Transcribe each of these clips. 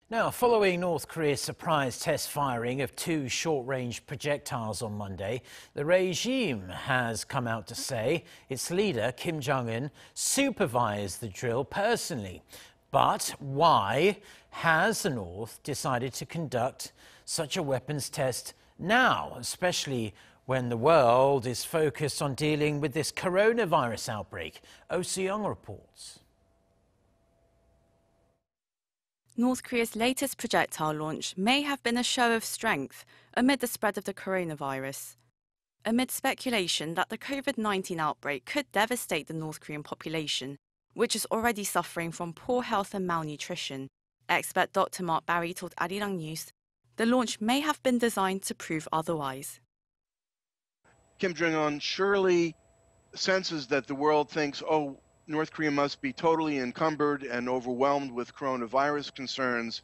Now, following North Korea's surprise test firing of two short-range projectiles on Monday, the regime has come out to say its leader, Kim Jong-un, supervised the drill personally. But why has the North decided to conduct such a weapons test now, especially when the world is focused on dealing with this coronavirus outbreak? Soo-young reports. North Korea's latest projectile launch may have been a show of strength amid the spread of the coronavirus. Amid speculation that the COVID-19 outbreak could devastate the North Korean population, which is already suffering from poor health and malnutrition, expert Dr. Mark Barry told Arirang News the launch may have been designed to prove otherwise. Kim Jong-un surely senses that the world thinks, oh, North Korea must be totally encumbered and overwhelmed with coronavirus concerns.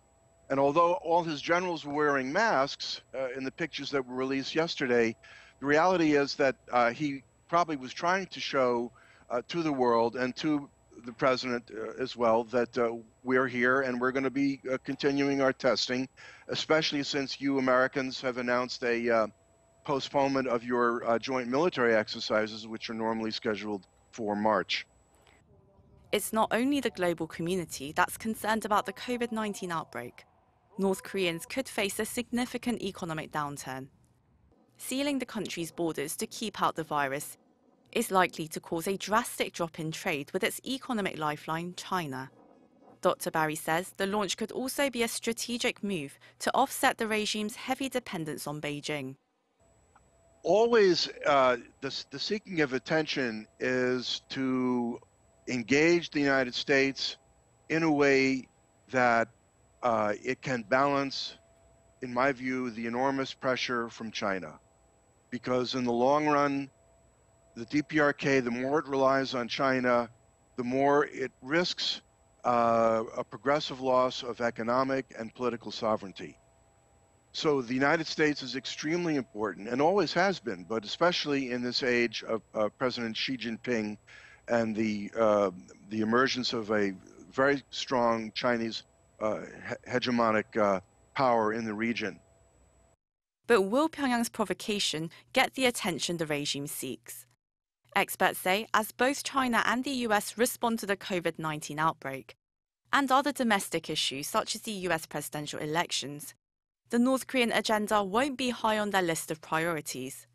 And although all his generals were wearing masks in the pictures that were released yesterday, the reality is that he probably was trying to show to the world and to the president as well that we're here and we're going to be continuing our testing, especially since you Americans have announced a postponement of your joint military exercises, which are normally scheduled for March. It's not only the global community that's concerned about the COVID-19 outbreak. North Koreans could face a significant economic downturn. Sealing the country's borders to keep out the virus is likely to cause a drastic drop in trade with its economic lifeline, China. Dr. Barry says the launch could also be a strategic move to offset the regime's heavy dependence on Beijing. Always the seeking of attention is to engage the United States in a way that it can balance, in my view, the enormous pressure from China. Because in the long run, the DPRK, the more it relies on China, the more it risks a progressive loss of economic and political sovereignty. So the United States is extremely important and always has been, but especially in this age of President Xi Jinping and the emergence of a very strong Chinese hegemonic power in the region. But will Pyongyang's provocation get the attention the regime seeks? Experts say as both China and the US respond to the COVID-19 outbreak and other domestic issues such as the US presidential elections, the North Korean agenda won't be high on their list of priorities.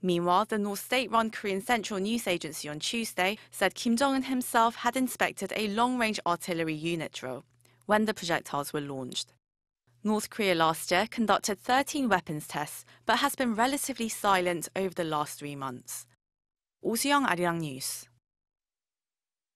Meanwhile, the North State-run Korean Central News Agency on Tuesday said Kim Jong-un himself had inspected a long-range artillery unit drill when the projectiles were launched. North Korea last year conducted 13 weapons tests but has been relatively silent over the last 3 months. Soo-young, Arirang News.